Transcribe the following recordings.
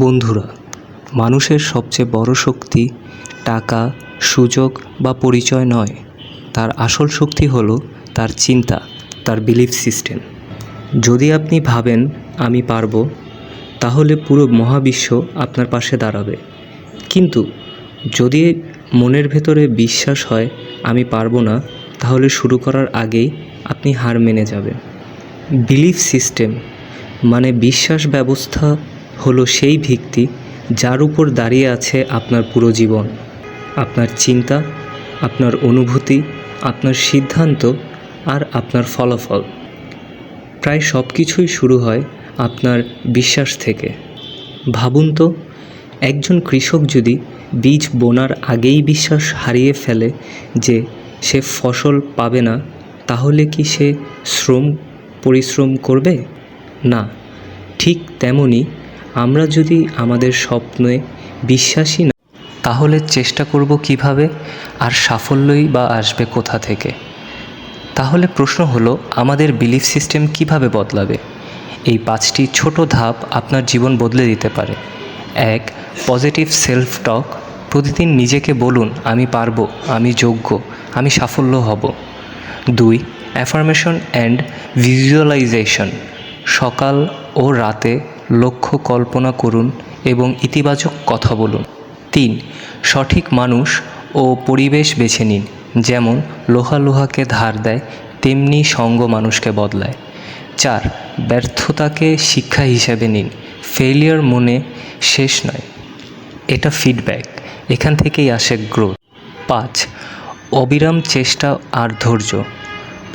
বন্ধুরা, মানুষের সবচেয়ে বড় শক্তি টাকা, সুযোগ বা পরিচয় নয়। তার আসল শক্তি হলো তার চিন্তা, তার বিলিফ সিস্টেম। যদি আপনি ভাবেন আমি পারবো, তাহলে পুরো মহাবিশ্ব আপনার পাশে দাঁড়াবে। কিন্তু যদি মনের ভেতরে বিশ্বাস হয় আমি পারবো না, তাহলে শুরু করার আগেই আপনি হার মেনে যাবেন। বিলিফ সিস্টেম মানে বিশ্বাস ব্যবস্থা হলো সেই ভিত্তি যার উপর দাঁড়িয়ে আছে আপনার পুরো জীবন। আপনার চিন্তা, আপনার অনুভূতি, আপনার সিদ্ধান্ত আর আপনার ফলাফল। প্রায় সব কিছুই শুরু হয় আপনার বিশ্বাস থেকে। ভাবুন তো, একজন কৃষক যদি বীজ বোনার আগেই বিশ্বাস হারিয়ে ফেলে যে সে ফসল পাবে না, তাহলে কি সে পরিশ্রম করবে? না। ঠিক তেমনি আমরা যদি আমাদের স্বপ্নে বিশ্বাসী না, তাহলে চেষ্টা করব কিভাবে, আর সাফল্যই বা আসবে কোথা থেকে? তাহলে প্রশ্ন হলো, আমাদের বিলিফ সিস্টেম কিভাবে বদলাবে? এই 5টি ছোট ধাপ আপনার জীবন বদলে দিতে পারে। 1. পজিটিভ সেলফ টক। প্রতিদিন নিজেকে বলুন আমি পারবো, আমি যোগ্য, আমি সাফল্য হব। 2. Affirmation and visualisation. সকাল ও রাতে লক্ষ্য কল্পনা করুন এবং ইতিবাচক কথা বলুন। 3. সঠিক মানুষ ও পরিবেশ বেছে নিন। যেমন লোহাকে ধার দেয়, তেমনি সঙ্গ মানুষকে বদলায়। 4. ব্যর্থতাকে শিক্ষা হিসেবে নিন। ফেলিয়ার মনে শেষ নয়, এটা ফিডব্যাক, এখান থেকেই আসে গ্রোথ। 5. অবিরাম চেষ্টা আর ধৈর্য।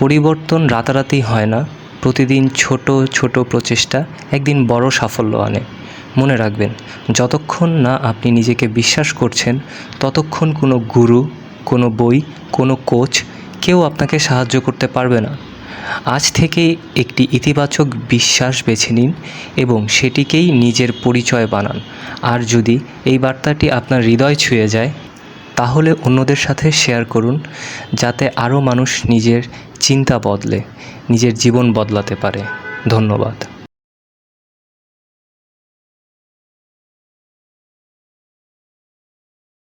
পরিবর্তন রাতারাতি হয় না, প্রতিদিন ছোট ছোট প্রচেষ্টা একদিন বড় সাফল্য আনে। মনে রাখবেন, যতক্ষণ না আপনি নিজেকে বিশ্বাস করছেন, ততক্ষণ কোনো গুরু, কোনো বই, কোনো কোচ কেউ আপনাকে সাহায্য করতে পারবে না। আজ থেকেই একটি ইতিবাচক বিশ্বাস বেছে নিন এবং সেটিকেই নিজের পরিচয় বানান। আর যদি এই বার্তাটি আপনার হৃদয় ছুঁয়ে যায়, তাহলে অন্যদের সাথে শেয়ার করুন, যাতে আরও মানুষ নিজের চিন্তা বদলে নিজের জীবন বদলাতে পারে। ধন্যবাদ।